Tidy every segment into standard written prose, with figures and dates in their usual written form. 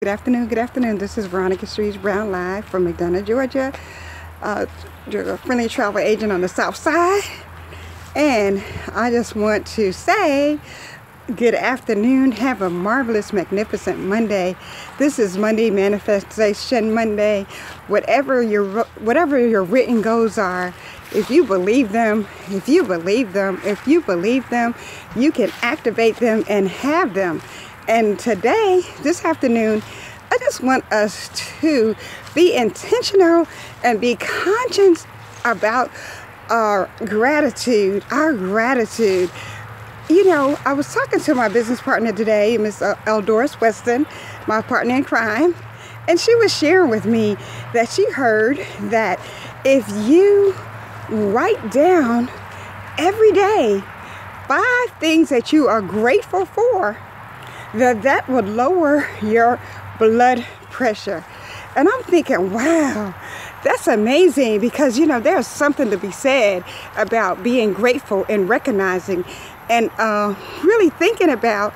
Good afternoon, good afternoon. This is Veronica Streets Brown live from McDonough, Georgia. You're a friendly travel agent on the south side. And I just want to say good afternoon. Have a marvelous, magnificent Monday. This is Monday, Manifestation Monday. Whatever your written goals are, if you believe them, you can activate them and have them. And today, this afternoon, I just want us to be intentional and be conscious about our gratitude. You know, I was talking to my business partner today, Miss Eldoris Weston, my partner in crime, and she was sharing with me that she heard that if you write down every day 5 things that you are grateful for, that would lower your blood pressure. And I'm thinking, wow, that's amazing, because you know there's something to be said about being grateful and recognizing and really thinking about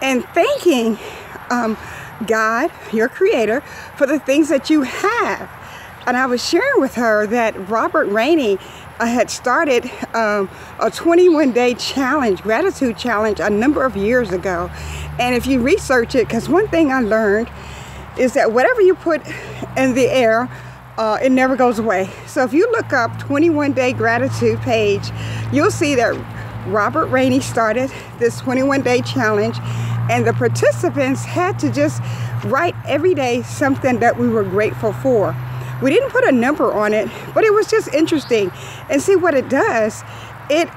and thanking God, your creator, for the things that you have. And I was sharing with her that Robert Rainey had started a 21-day challenge, gratitude challenge, a number of years ago. And if you research it, because one thing I learned is that whatever you put in the air, it never goes away. So if you look up 21-day gratitude page, you'll see that Robert Rainey started this 21-day challenge, and the participants had to just write every day something that we were grateful for. We didn't put a number on it, but it was just interesting. And see what it does, it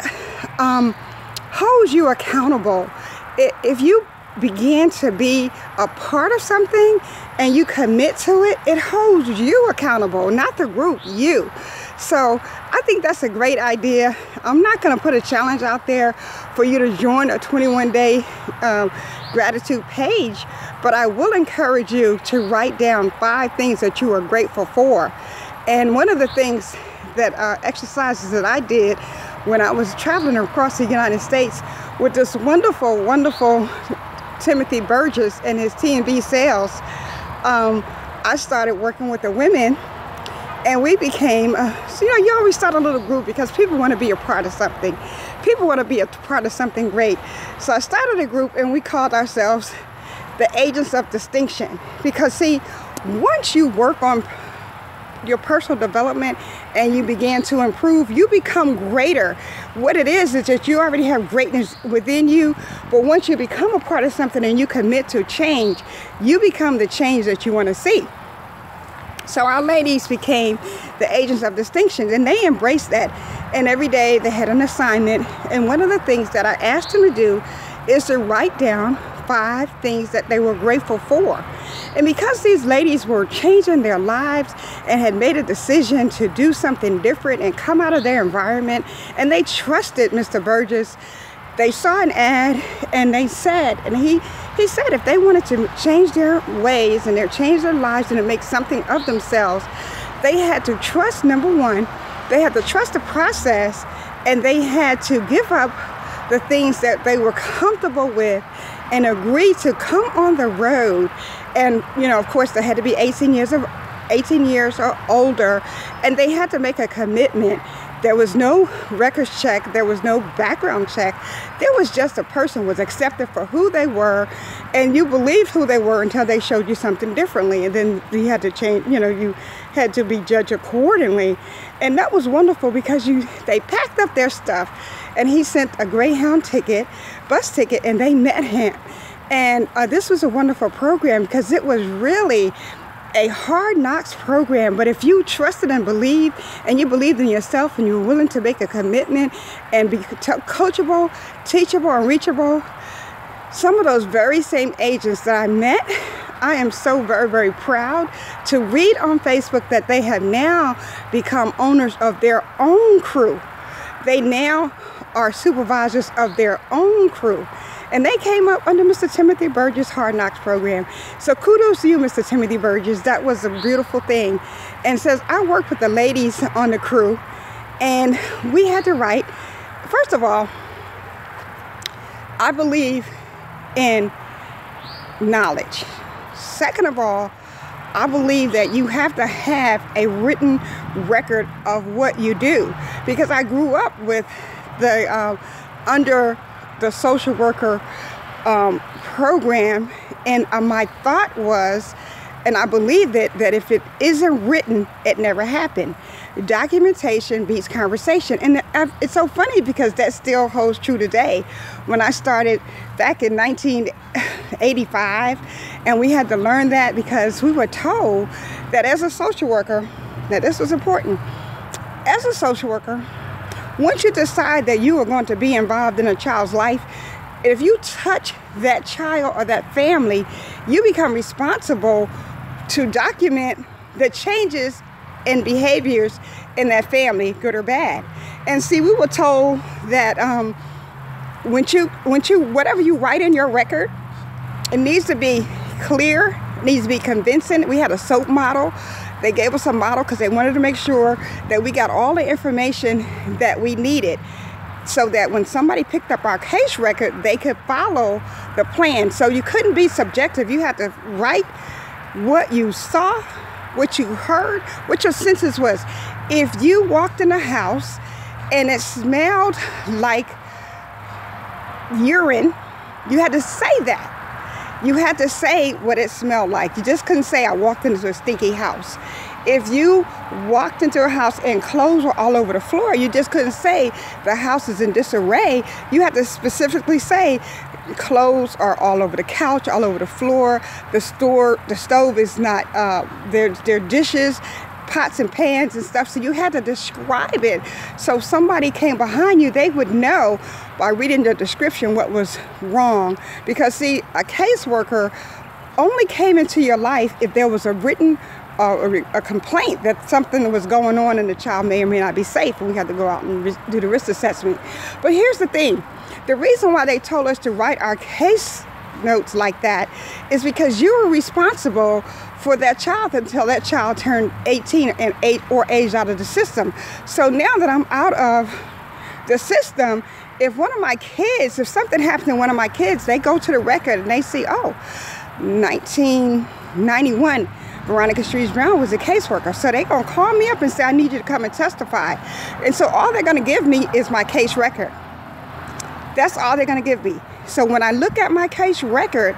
holds you accountable. If you begin to be a part of something and you commit to it, it holds you accountable, not the group, you. So I think that's a great idea. I'm not going to put a challenge out there for you to join a 21-day gratitude page, but I will encourage you to write down 5 things that you are grateful for. And one of the things that exercises that I did when I was traveling across the United States with this wonderful Timothy Burgess and his T&B sales, I started working with the women, and we became, so, you know, you always start a little group because people want to be a part of something. People want to be a part of something great. So I started a group, and we called ourselves the Agents of Distinction. Because see, once you work on your personal development and you begin to improve, you become greater. What it is that you already have greatness within you, but once you become a part of something and you commit to change, you become the change that you want to see. So our ladies became the Agents of Distinction, and they embraced that. And every day they had an assignment, and one of the things that I asked them to do is to write down 5 things that they were grateful for. And because these ladies were changing their lives and had made a decision to do something different and come out of their environment, and they trusted Mr. Burgess, they saw an ad, and they said, and he said if they wanted to change their ways and change their lives and to make something of themselves, they had to trust, number one, they had to trust the process, and they had to give up the things that they were comfortable with and agree to come on the road. And you know, of course, they had to be 18 years or older, and they had to make a commitment. There was no records check, there was no background check. There was just a person was accepted for who they were, and you believed who they were until they showed you something differently, and then you had to change, you know, you had to be judged accordingly. And that was wonderful because they packed up their stuff, and he sent a Greyhound ticket, bus ticket, and they met him. And this was a wonderful program because it was really a hard knocks program. But if you trusted and believed, and you believed in yourself, and you were willing to make a commitment and be coachable, teachable, and reachable, some of those very same agents that I met, I am so very proud to read on Facebook that they have now become owners of their own crew. They now are supervisors of their own crew. And they came up under Mr. Timothy Burgess' Hard Knocks program. So kudos to you, Mr. Timothy Burgess. That was a beautiful thing. And says, I worked with the ladies on the crew, and we had to write, first of all, I believe in knowledge. Second of all, I believe that you have to have a written record of what you do, because I grew up with the under the social worker program, and my thought was, and I believe that if it isn't written, it never happened. Documentation beats conversation. And it's so funny because that still holds true today. When I started back in 1985, and we had to learn that because we were told that as a social worker, that this was important. As a social worker, once you decide that you are going to be involved in a child's life, if you touch that child or that family, you become responsible to document the changes in behaviors in that family, good or bad. And see, we were told that whatever you write in your record, it needs to be clear, it needs to be convincing. We had a SOAP model. They gave us a model because they wanted to make sure that we got all the information that we needed, so that when somebody picked up our case record, they could follow the plan. So you couldn't be subjective. You had to write what you saw, what you heard, what your senses was. If you walked in a house and it smelled like urine, you had to say that. You had to say what it smelled like. You just couldn't say, I walked into a stinky house. If you walked into a house and clothes were all over the floor, you just couldn't say the house is in disarray. You had to specifically say clothes are all over the couch, all over the floor. The stove is not, there are dishes, pots and pans and stuff. So you had to describe it. So if somebody came behind you, they would know by reading the description what was wrong. Because see, a caseworker only came into your life if there was a written a complaint that something was going on and the child may or may not be safe, and we had to go out and do the risk assessment. But here's the thing. The reason why they told us to write our case notes like that is because you were responsible for that child until that child turned 18 and aged out of the system. So now that I'm out of the system, if something happened to one of my kids, they go to the record and they see, oh, 1991, Veronica Streets Brown was a caseworker. So they're going to call me up and say, I need you to come and testify. And so all they're going to give me is my case record. That's all they're going to give me. So when I look at my case record,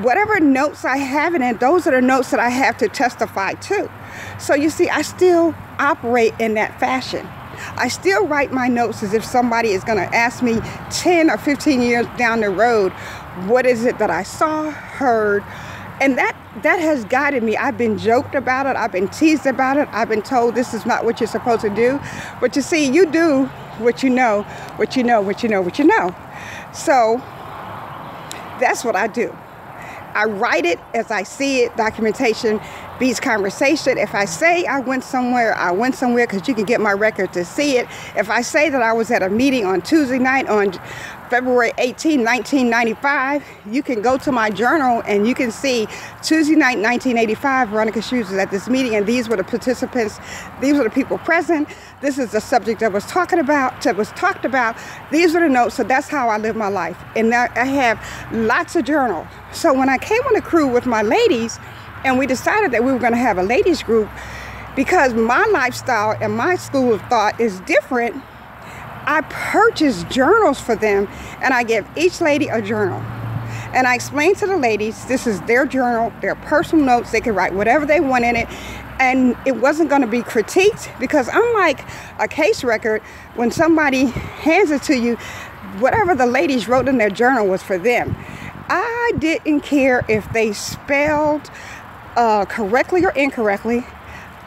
whatever notes I have in it, those are the notes that I have to testify to. So you see, I still operate in that fashion. I still write my notes as if somebody is going to ask me 10 or 15 years down the road, what is it that I saw, heard, and that has guided me. I've been joked about it. I've been teased about it. I've been told this is not what you're supposed to do. But you see, you do what you know, what you know, what you know, what you know. So that's what I do. I write it as I see it. Documentation beats conversation. If I say I went somewhere, I went somewhere, because you can get my record to see it. If I say that I was at a meeting on Tuesday night on February 18, 1995, you can go to my journal and you can see Tuesday night, 1985, Veronica Shoes was at this meeting, and these were the participants, these were the people present. This is the subject that was talked about. These were the notes. So that's how I live my life. And now I have lots of journals. So when I came on the crew with my ladies, and we decided that we were going to have a ladies group, because my lifestyle and my school of thought is different, I purchased journals for them, and I give each lady a journal. And I explained to the ladies, this is their journal, their personal notes. They can write whatever they want in it. And it wasn't going to be critiqued, because unlike a case record, when somebody hands it to you, whatever the ladies wrote in their journal was for them. I didn't care if they spelled correctly or incorrectly.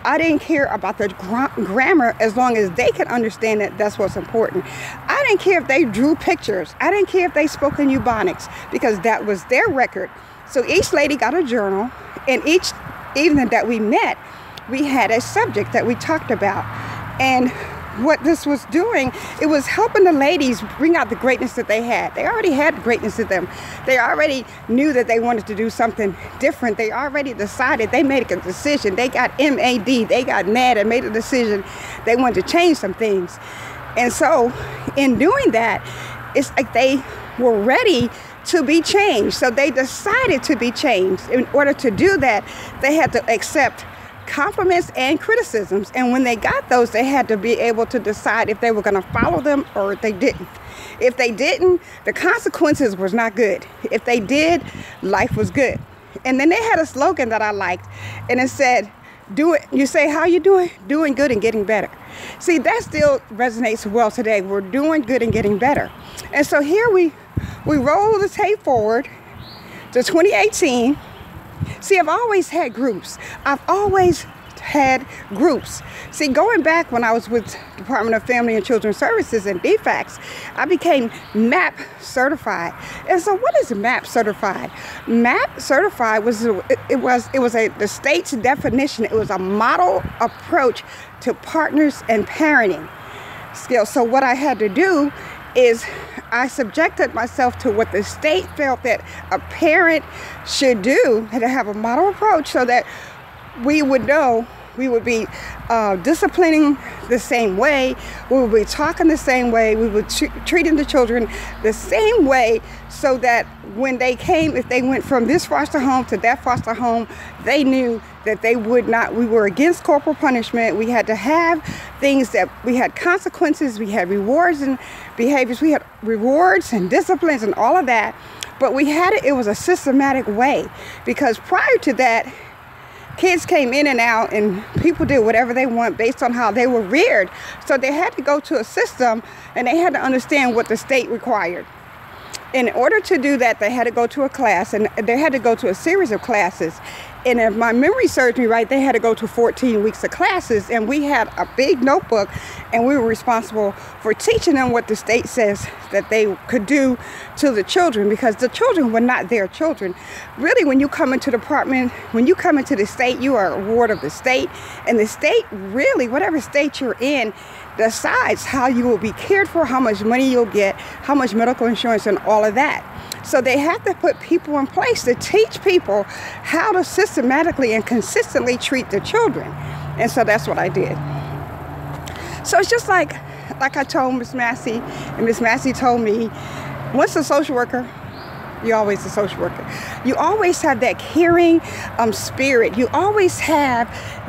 I didn't care about the grammar, as long as they could understand that that's what's important. I didn't care if they drew pictures. I didn't care if they spoke in Ebonics, because that was their record. So each lady got a journal, and each evening that we met, we had a subject that we talked about. And what this was doing, it was helping the ladies bring out the greatness that they had. They already had greatness in them. They already knew that they wanted to do something different. They already decided, they made a decision. They got MAD, they got mad and made a decision. They wanted to change some things. And so in doing that, it's like they were ready to be changed. So they decided to be changed. In order to do that, they had to accept compliments and criticisms. And when they got those, they had to be able to decide if they were going to follow them or if they didn't. If they didn't, the consequences was not good. If they did, life was good. And then they had a slogan that I liked, and it said, "Do it." You say, "How you doing?" "Doing good and getting better." See, that still resonates well today. We're doing good and getting better. And so here we roll the tape forward to 2018. See, I've always had groups. I've always had groups. See, going back when I was with Department of Family and Children Services and DFACS, I became MAP certified. And so what is MAP certified? MAP certified was the state's definition. It was a model approach to partners and parenting skills. So what I had to do is I subjected myself to what the state felt that a parent should do, and to have a model approach so that we would know we would be disciplining the same way, we would be talking the same way, we would treating the children the same way, so that when they came, if they went from this foster home to that foster home, they knew that they would not, we were against corporal punishment. We had to have things that, we had consequences, we had rewards and behaviors, we had rewards and disciplines and all of that, but we had it was a systematic way, because prior to that, kids came in and out and people did whatever they want based on how they were reared. So they had to go to a system and they had to understand what the state required. In order to do that, they had to go to a class, and they had to go to a series of classes. And if my memory serves me right, they had to go to 14 weeks of classes, and we had a big notebook, and we were responsible for teaching them what the state says that they could do to the children, because the children were not their children. Really, when you come into the department, when you come into the state, you are a ward of the state, and the state really, whatever state you're in, decides how you will be cared for, how much money you'll get, how much medical insurance, and all of that. So they have to put people in place to teach people how to systematically and consistently treat the children. And so that's what I did. So it's just like I told Miss Massey, and Miss Massey told me, once a social worker, you're always a social worker. You always have that caring spirit. You always have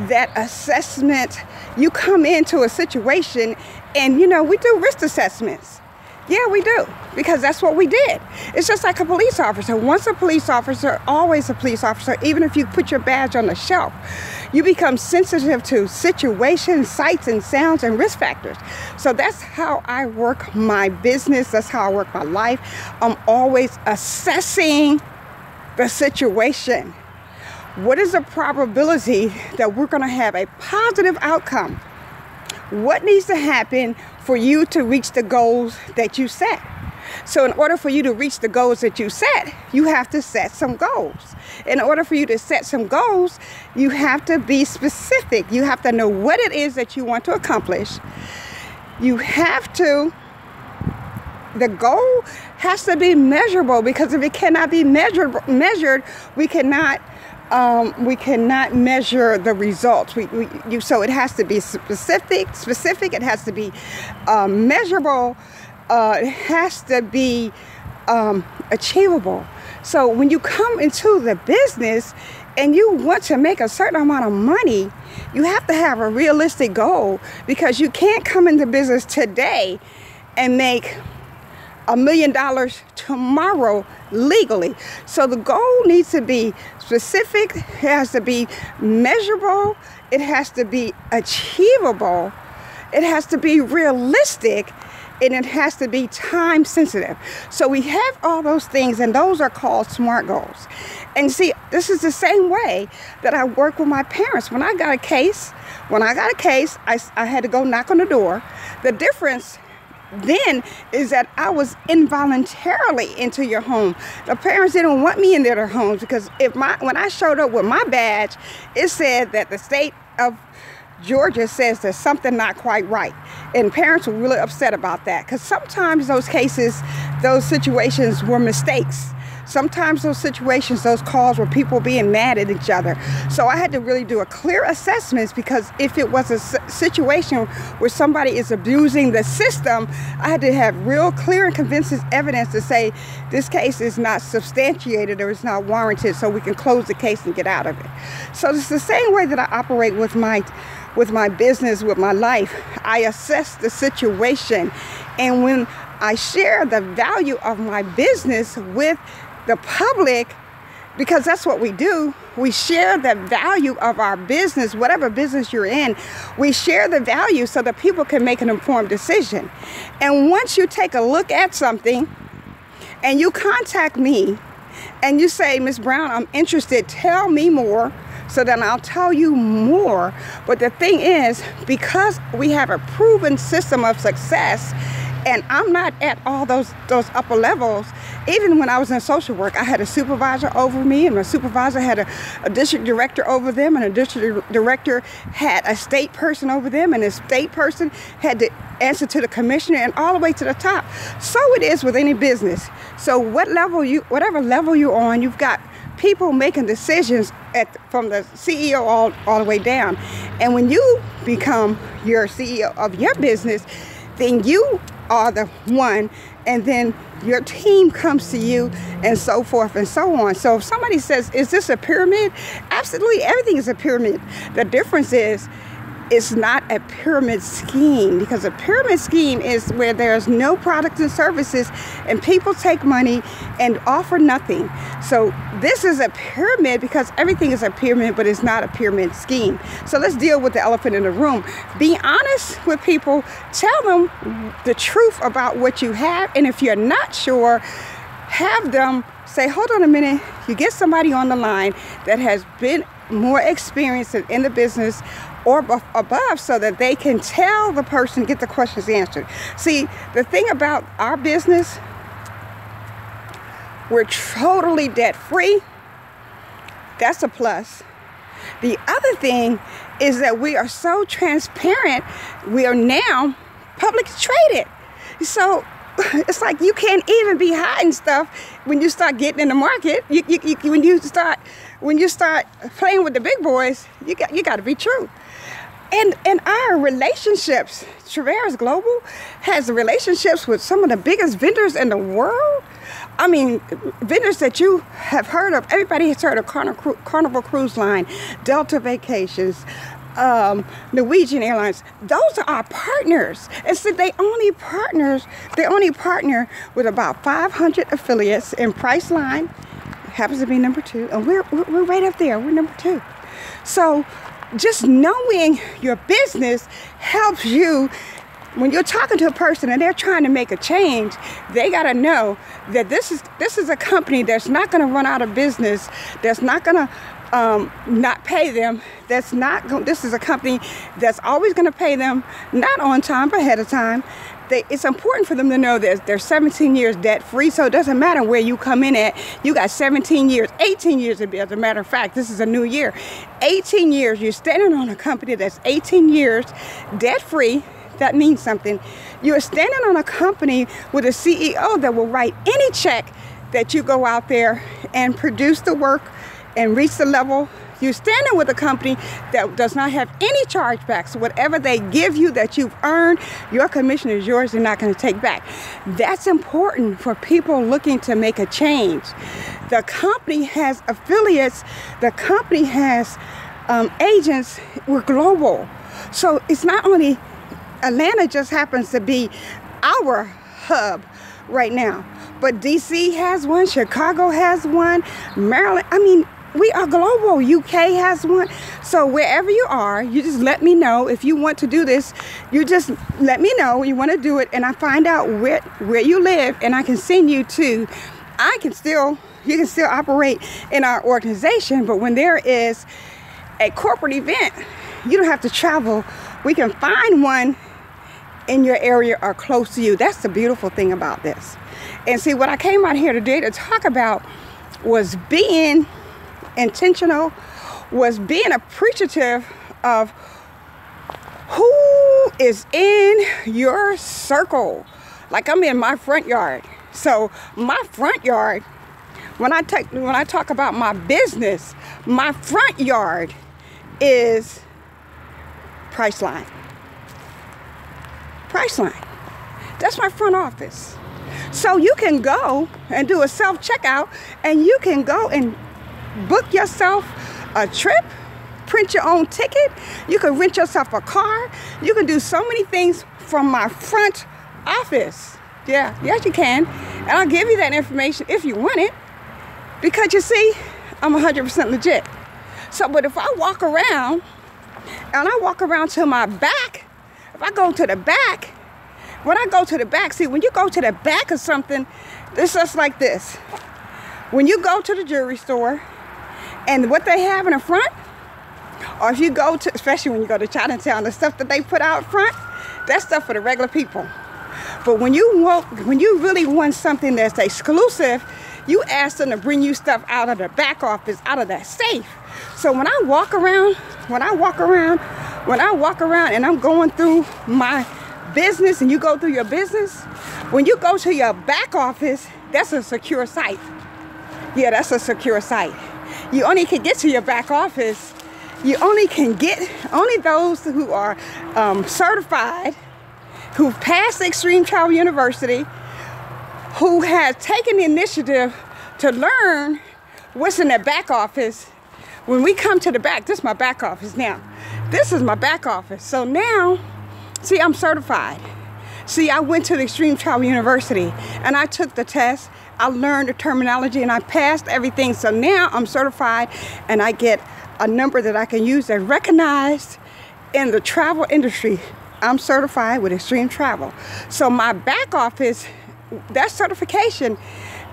that assessment. You come into a situation and, you know, we do risk assessments. Yeah, we do, because that's what we did. It's just like a police officer. Once a police officer, always a police officer. Even if you put your badge on the shelf, you become sensitive to situations, sights and sounds and risk factors. So that's how I work my business. That's how I work my life. I'm always assessing the situation. What is the probability that we're going to have a positive outcome? What needs to happen for you to reach the goals that you set? So in order for you to reach the goals that you set, you have to set some goals. In order for you to set some goals, you have to be specific. You have to know what it is that you want to accomplish. You have to, the goal has to be measurable, because if it cannot be measured, we cannot measure the results. So it has to be specific. It has to be measurable. It has to be achievable. So when you come into the business and you want to make a certain amount of money, you have to have a realistic goal, because you can't come into business today and make $1 million tomorrow legally. So the goal needs to be specific, it has to be measurable, it has to be achievable, it has to be realistic, and it has to be time sensitive. So we have all those things, and those are called SMART goals. And see, this is the same way that I work with my parents. When I got a case, I had to go knock on the door. The difference then is that I was involuntarily into your home. The parents didn't want me in their homes, because when I showed up with my badge, it said that the state of Georgia says there's something not quite right. And parents were really upset about that, because sometimes those cases, those situations were mistakes. Sometimes those situations, those calls were people being mad at each other. So I had to really do a clear assessment, because if it was a situation where somebody is abusing the system, I had to have real clear and convincing evidence to say this case is not substantiated or it's not warranted, so we can close the case and get out of it. So it's the same way that I operate with my business, with my life. I assess the situation, and when I share the value of my business with the public, because that's what we do. We share the value of our business, whatever business you're in. We share the value so that people can make an informed decision. And once you take a look at something and you contact me and you say, Ms. Brown, I'm interested, tell me more, so then I'll tell you more. But the thing is, because we have a proven system of success, and I'm not at all those upper levels. Even when I was in social work, I had a supervisor over me, and my supervisor had a district director over them, and a district director had a state person over them, and a state person had to answer to the commissioner, and all the way to the top. So it is with any business. So whatever level you're on, you've got people making decisions from the CEO all the way down. And when you become your CEO of your business, then you are the one, and then your team comes to you, and so forth and so on. So if somebody says, is this a pyramid? Absolutely, everything is a pyramid. The difference is, it's not a pyramid scheme, because a pyramid scheme is where there's no products and services and people take money and offer nothing. So this is a pyramid because everything is a pyramid, but it's not a pyramid scheme. So let's deal with the elephant in the room. Be honest with people. Tell them the truth about what you have. And if you're not sure, have them say, hold on a minute. You get somebody on the line that has been more experienced in the business or above, so that they can tell the person, get the questions answered. See, the thing about our business, we're totally debt free. That's a plus. The other thing is that we are so transparent. We are now publicly traded. So it's like you can't even be hiding stuff when you start getting in the market. When you start playing with the big boys, you got to be true. And our relationships, Traverse Global has relationships with some of the biggest vendors in the world. I mean, vendors that you have heard of. Everybody has heard of Carnival Cruise Line, Delta Vacations, Norwegian Airlines. Those are our partners. And so they only partner with about 500 affiliates, and Priceline happens to be number 2, and we're right up there. We're number 2. So just knowing your business helps you. When you're talking to a person and they're trying to make a change, they got to know that this is a company that's not going to run out of business, that's not going to not pay them. This is a company that's always going to pay them, not on time, but ahead of time. It's important for them to know that they're 17 years debt free, so it doesn't matter where you come in at. You got 17 years, 18 years to be. As a matter of fact, this is a new year. 18 years, you're standing on a company that's 18 years debt free. That means something. You're standing on a company with a CEO that will write any check that you go out there and produce the work and reach the level. You're standing with a company that does not have any chargebacks. So whatever they give you that you've earned, your commission is yours. They're not going to take back. That's important for people looking to make a change. The company has affiliates. The company has agents. We're global. So it's not only Atlanta just happens to be our hub right now, but DC has one, Chicago has one, Maryland. I mean, we are global. UK has one. So wherever you are, you just let me know. If you want to do this, you just let me know you want to do it, and I find out where you live, and I can send you to. You can still operate in our organization, but when there is a corporate event, you don't have to travel. We can find one in your area or close to you. That's the beautiful thing about this. And see, what I came out here today to talk about was being intentional, was being appreciative of who is in your circle. Like, I'm in my front yard. So my front yard, When I talk about my business, my front yard is Priceline. Priceline. That's my front office. So you can go and do a self-checkout, and you can go and book yourself a trip, print your own ticket. You can rent yourself a car. You can do so many things from my front office. Yeah, yes you can. And I'll give you that information if you want it. Because you see, I'm 100% legit. So, but if I walk around, and I walk around to my back, if I go to the back, when I go to the back, see, when you go to the back of something, it's just like this. When you go to the jewelry store, and what they have in the front, or if you go to, especially when you go to Chinatown, the stuff that they put out front, that's stuff for the regular people. But when you really want something that's exclusive, you ask them to bring you stuff out of the back office, out of that safe. So when I walk around and I'm going through my business, and you go through your business, when you go to your back office, that's a secure site. Yeah, that's a secure site. You only can get to your back office. You only those who are certified, who've passed Extreme Travel University, who has taken the initiative to learn what's in their back office. When we come to the back, this is my back office now. This is my back office. So now, see, I'm certified. See, I went to the Extreme Travel University and I took the test. I learned the terminology and I passed everything. So now I'm certified and I get a number that I can use that's recognized in the travel industry. I'm certified with Extreme Travel. So my back office, that certification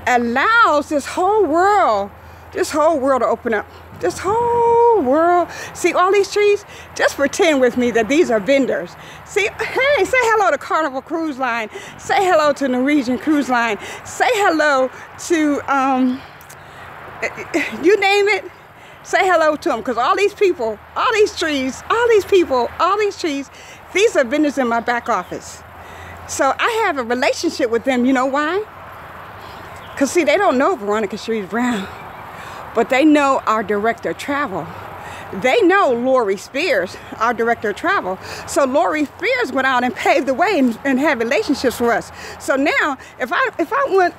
allows this whole world to open up. This whole world. See all these trees? Just pretend with me that these are vendors. See, hey, say hello to Carnival Cruise Line. Say hello to Norwegian Cruise Line. Say hello to, you name it. Say hello to them, because all these people, all these trees, all these people, all these trees, these are vendors in my back office. So I have a relationship with them. You know why? Because see, they don't know Veronica Shreves Brown, but they know our director of travel. They know Lori Spears, our director of travel. So Lori Spears went out and paved the way and had relationships for us. So now, if I went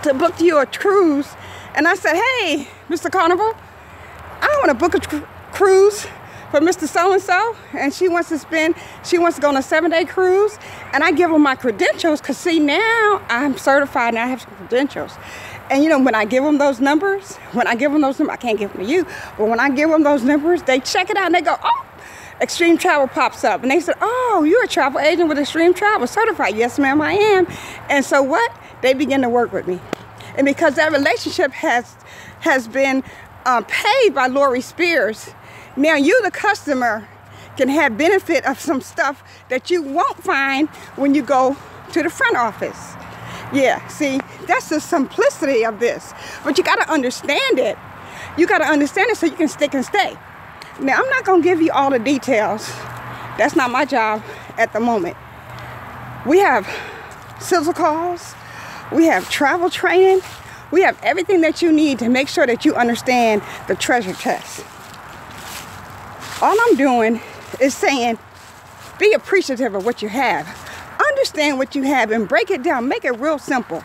to book you a cruise, and I said, hey, Mr. Carnival, I want to book a cruise for Mr. So-and-so, and she wants to go on a 7-day cruise, and I give them my credentials, because see, now I'm certified and I have some credentials. And you know, when I give them those numbers, I can't give them to you, but when I give them those numbers, they check it out and they go, oh, Extreme Travel pops up. And they said, oh, you're a travel agent with Extreme Travel, certified. Yes, ma'am, I am. And so what? They begin to work with me. And because that relationship has been paid by Lori Spears, now you, the customer, can have benefit of some stuff that you won't find when you go to the front office. Yeah, see, that's the simplicity of this. But you got to understand it. You got to understand it so you can stick and stay. Now, I'm not going to give you all the details. That's not my job at the moment. We have sizzle calls. We have travel training. We have everything that you need to make sure that you understand the treasure test. All I'm doing is saying, be appreciative of what you have. Understand what you have and break it down. Make it real simple.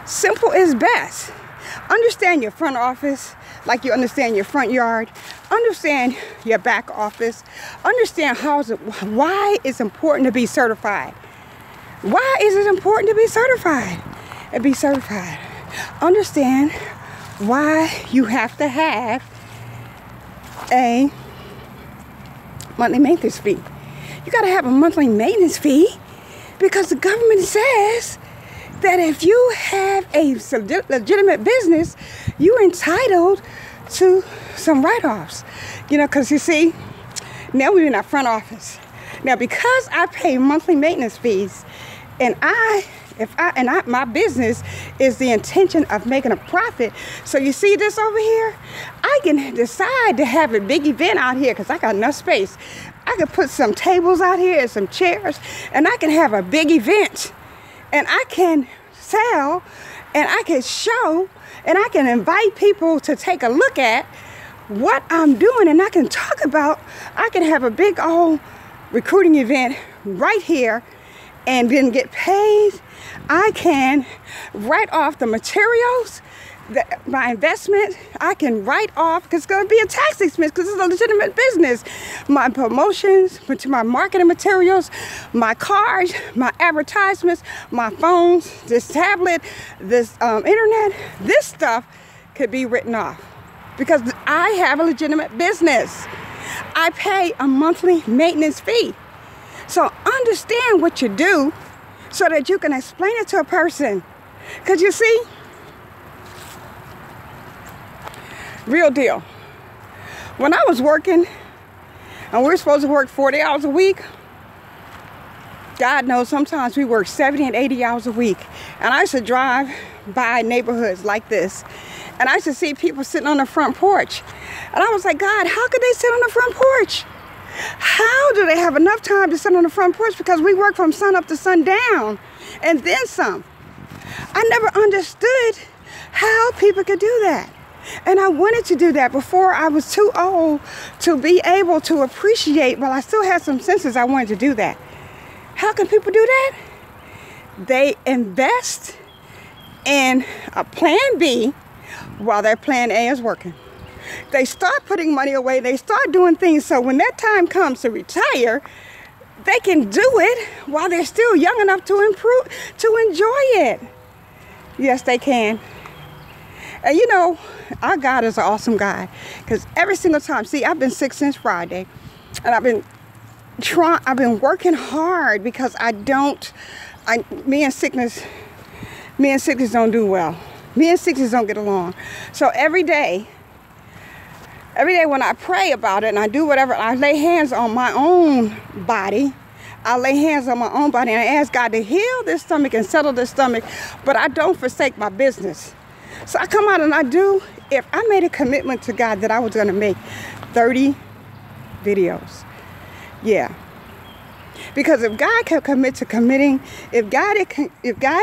Simple is best. Understand your front office like you understand your front yard. Understand your back office. Understand why it's important to be certified. Why is it important to be certified and be certified? Understand why you have to have a monthly maintenance fee. You got to have a monthly maintenance fee because the government says that if you have a legitimate business, you're entitled to some write-offs. You know, because you see, now we're in our front office. Now, because I pay monthly maintenance fees, and my business is the intention of making a profit. So you see this over here? I can decide to have a big event out here because I got enough space. I can put some tables out here and some chairs, and I can have a big event. And I can sell, and I can show, And I can invite people to take a look at what I'm doing, and I can talk about, I can have a big old recruiting event right here and then get paid. I can write off the materials, my investment. I can write off, because it's going to be a tax expense because it's a legitimate business. My promotions, my marketing materials, my cards, my advertisements, my phones, this tablet, this internet, this stuff could be written off because I have a legitimate business. I pay a monthly maintenance fee. So understand what you do so that you can explain it to a person. Because you see, real deal. When I was working, and we were supposed to work 40 hours a week, God knows sometimes we work 70 and 80 hours a week. And I used to drive by neighborhoods like this, and I used to see people sitting on the front porch. And I was like, God, how could they sit on the front porch? How do they have enough time to sit on the front porch? Because we work from sun up to sundown, and then some. I never understood how people could do that. And I wanted to do that before I was too old to be able to appreciate, while I still had some senses, I wanted to do that. How can people do that? They invest in a plan B while their plan A is working. They start putting money away. They start doing things so when that time comes to retire, they can do it while they're still young enough to improve, to enjoy it. Yes, they can. And you know, our God is an awesome God, because every single time, see, I've been sick since Friday, and I've been working hard because me and sickness don't do well. Me and sickness don't get along. So every day when I pray about it and I do whatever, I lay hands on my own body. I lay hands on my own body and I ask God to heal this stomach and settle this stomach, but I don't forsake my business. So I come out and I do, if I made a commitment to God that I was going to make 30 videos. Yeah. Because if God can commit to committing, if God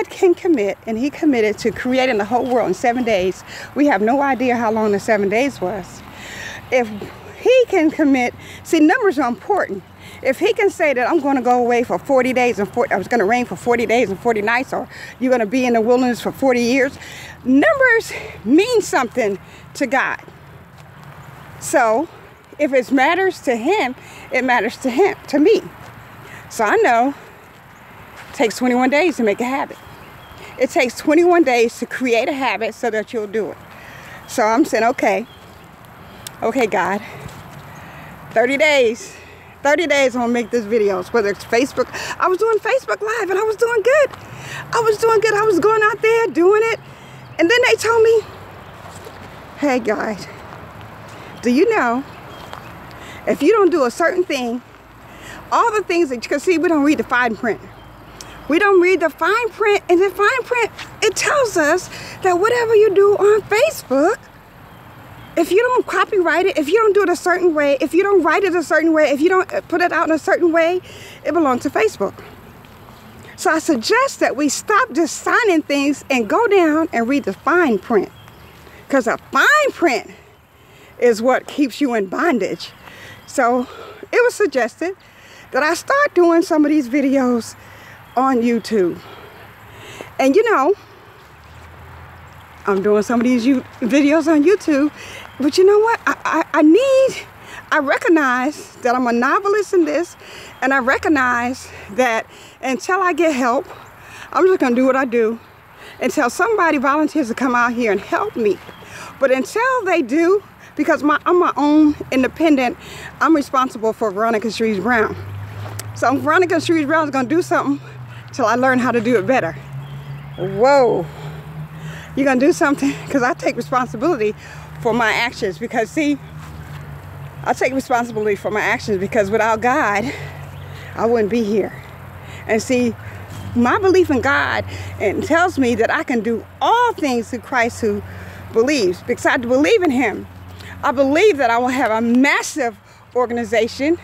can commit, and he committed to creating the whole world in 7 days, we have no idea how long the 7 days was. If he can commit, see, numbers are important. If he can say that I'm going to go away for 40 days and I was going to reign for 40 days and 40 nights, or you're going to be in the wilderness for 40 years, numbers mean something to God. So if it matters to him, it matters to me. So I know it takes 21 days to make a habit. It takes 21 days to create a habit so that you'll do it. So I'm saying, okay, God, 30 days I'm gonna make this videos, whether it's Facebook. I was doing Facebook Live and I was doing good. I was going out there doing it. And then they told me, hey guys, do you know, if you don't do a certain thing, all the things that you can see, we don't read the fine print. We don't read the fine print, and the fine print, it tells us that whatever you do on Facebook, if you don't copyright it, if you don't do it a certain way, if you don't write it a certain way, if you don't put it out in a certain way, it belongs to Facebook. So I suggest that we stop just signing things and go down and read the fine print. Because the fine print is what keeps you in bondage. So it was suggested that I start doing some of these videos on YouTube. And you know, I'm doing some of these videos on YouTube, but you know what? I recognize that I'm a novelist in this, and I recognize that until I get help, I'm just gonna do what I do until somebody volunteers to come out here and help me. But until they do, because I'm my own independent, I'm responsible for Veronica Shreves Brown. So Veronica Shreves Brown is gonna do something till I learn how to do it better. Whoa. You're gonna do something? Because I take responsibility for my actions. Because see, I take responsibility for my actions, because without God, I wouldn't be here. And see, my belief in God and tells me that I can do all things through Christ who believes. Because I believe in him. I believe that I will have a massive organization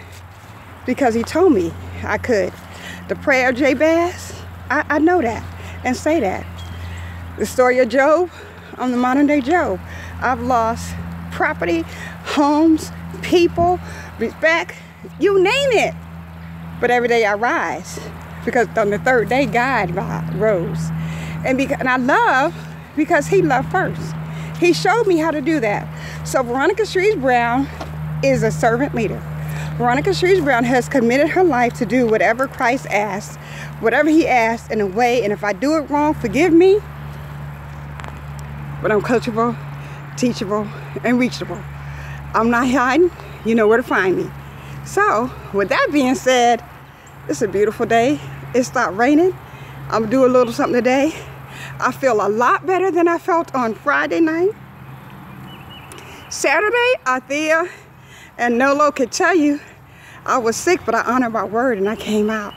because he told me I could. The prayer of Jabez, I know that and say that. The story of Job, I'm the modern day Job. I've lost property, homes, people, respect, you name it. But every day I rise, because on the third day God rose. And I love because he loved first. He showed me how to do that. So Veronica Shreves Brown is a servant leader. Veronica Shreves Brown has committed her life to do whatever Christ asked, whatever he asked in a way, and if I do it wrong, forgive me. But I'm coachable, teachable, and reachable. I'm not hiding. You know where to find me. So, with that being said, it's a beautiful day. It stopped raining. I'm gonna do a little something today. I feel a lot better than I felt on Friday night. Saturday, Althea and Nolo could tell you I was sick, but I honored my word and I came out.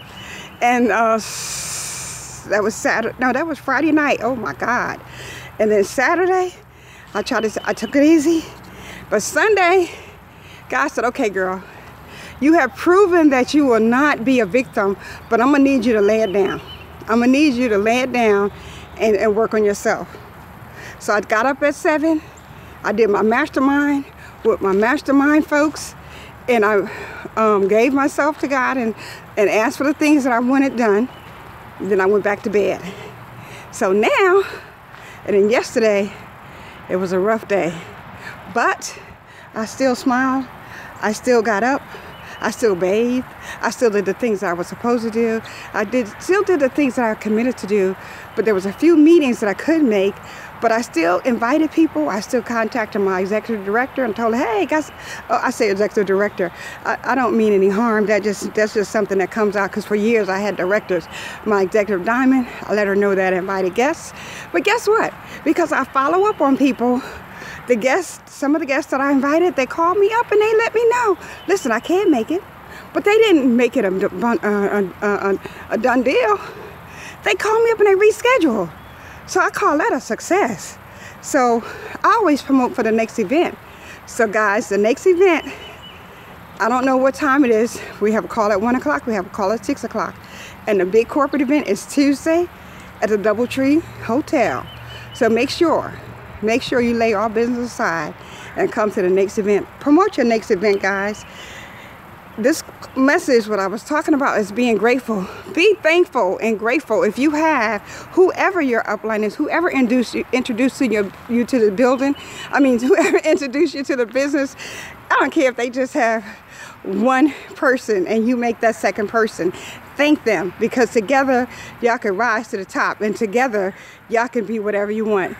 And that was Saturday. No, that was Friday night. Oh my God. And then Saturday, I took it easy. But Sunday, God said, okay, girl, you have proven that you will not be a victim, but I'm gonna need you to lay it down. I'm gonna need you to lay it down and work on yourself. So I got up at 7. I did my mastermind with my mastermind folks, and I gave myself to God and asked for the things that I wanted done. Then I went back to bed. So now, and then yesterday, it was a rough day, but I still smiled. I still got up. I still bathed. I still did the things that I was supposed to do. I still did the things that I committed to do, but there was a few meetings that I couldn't make, but I still invited people. I still contacted my executive director and told her, hey, guys, I say executive director. I don't mean any harm. That's just something that comes out, because for years I had directors. My executive diamond, I let her know that I invited guests. But guess what? Because I follow up on people, the guests, some of the guests that I invited, they called me up and they let me know, listen, I can't make it. But they didn't make it a done deal. They called me up and they rescheduled. So I call that a success. So I always promote for the next event. So guys, the next event, I don't know what time it is. We have a call at 1 o'clock. We have a call at 6 o'clock. And the big corporate event is Tuesday at the DoubleTree Hotel. So make sure you lay all business aside and come to the next event. Promote your next event, guys. This message, what I was talking about, is being grateful. Be thankful and grateful. If you have whoever your upline is, whoever introduced you to the building, whoever introduced you to the business, I don't care if they just have one person and you make that second person. Thank them, because together y'all can rise to the top, and together y'all can be whatever you want.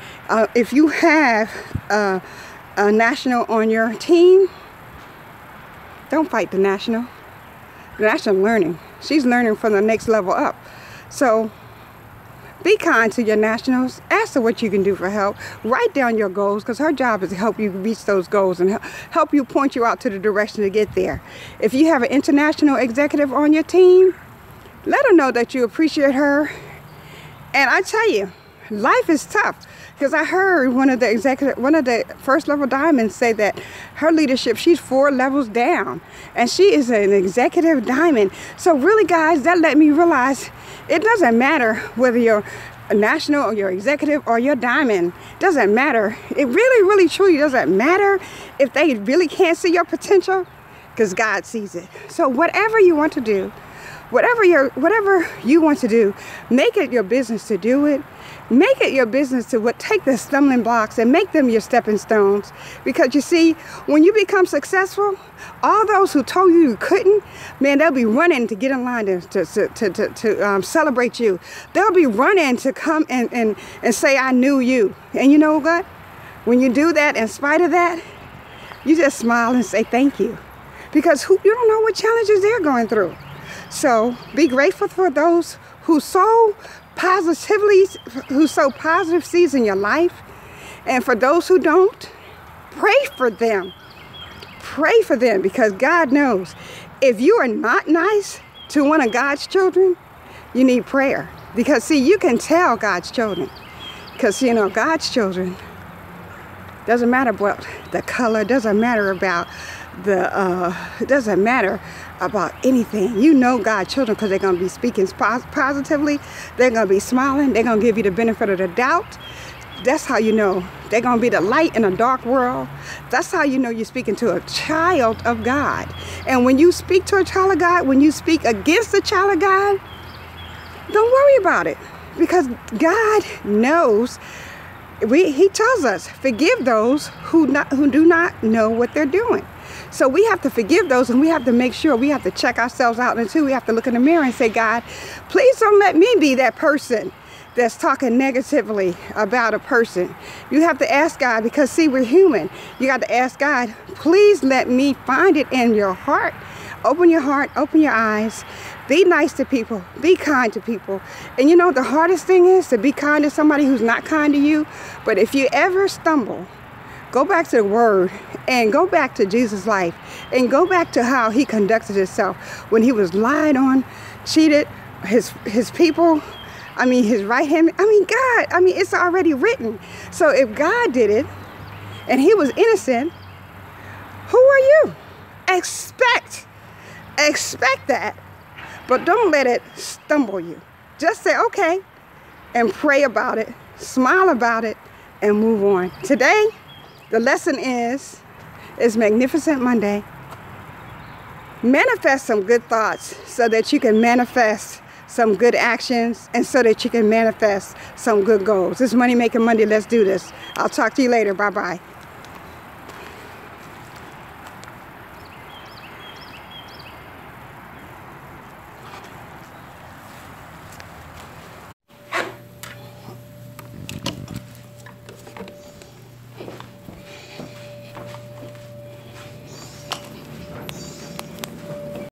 If you have a national on your team, don't fight the national. The national learning. She's learning from the next level up. So be kind to your nationals. Ask her what you can do for help. Write down your goals, because her job is to help you reach those goals and help you, point you out to the direction to get there. If you have an international executive on your team, let her know that you appreciate her. And I tell you, life is tough, because I heard one of the first level diamonds say that her leadership, she's 4 levels down, and she is an executive diamond. So really, guys, that let me realize it doesn't matter whether you're a national or you're executive or you're diamond. Doesn't matter. It really truly doesn't matter if they really can't see your potential, because God sees it. So whatever you want to do, whatever you want to do, make it your business to do it. Make it your business to take the stumbling blocks and make them your stepping stones. Because you see, when you become successful, all those who told you couldn't, man, they'll be running to get in line to celebrate you. They'll be running to come and say, I knew you. And you know what? When you do that, in spite of that, you just smile and say thank you. Because you don't know what challenges they're going through. So be grateful for those who sow positive seeds in your life. And for those who don't, pray for them. Pray for them, because God knows if you are not nice to one of God's children, you need prayer. Because see, you can tell God's children. Because God's children, doesn't matter about the color, doesn't matter about it doesn't matter about anything. You know God's children, because they're going to be speaking positively. They're going to be smiling. They're going to give you the benefit of the doubt. That's how you know they're going to be the light in a dark world. That's how you know you're speaking to a child of God. And when you speak to a child of God, when you speak against a child of God, don't worry about it, because God knows. He tells us, forgive those who do not know what they're doing. So we have to forgive those, and we have to make sure, we have to check ourselves out, and too, we have to look in the mirror and say, God, please don't let me be that person that's talking negatively about a person. You have to ask God, because see, we're human. You got to ask God, please let me find it in your heart. Open your heart, open your eyes. Be nice to people. Be kind to people. And you know, the hardest thing is to be kind to somebody who's not kind to you. But if you ever stumble, go back to the Word and go back to Jesus' life and go back to how he conducted himself when he was lied on, cheated, his people, his right hand, God, it's already written. So if God did it and he was innocent, who are you? Expect that. But don't let it stumble you. Just say, okay, and pray about it, smile about it, and move on. Today, the lesson is Magnificent Monday. Manifest some good thoughts so that you can manifest some good actions, and so that you can manifest some good goals. It's Money Making Monday. Let's do this. I'll talk to you later. Bye-bye.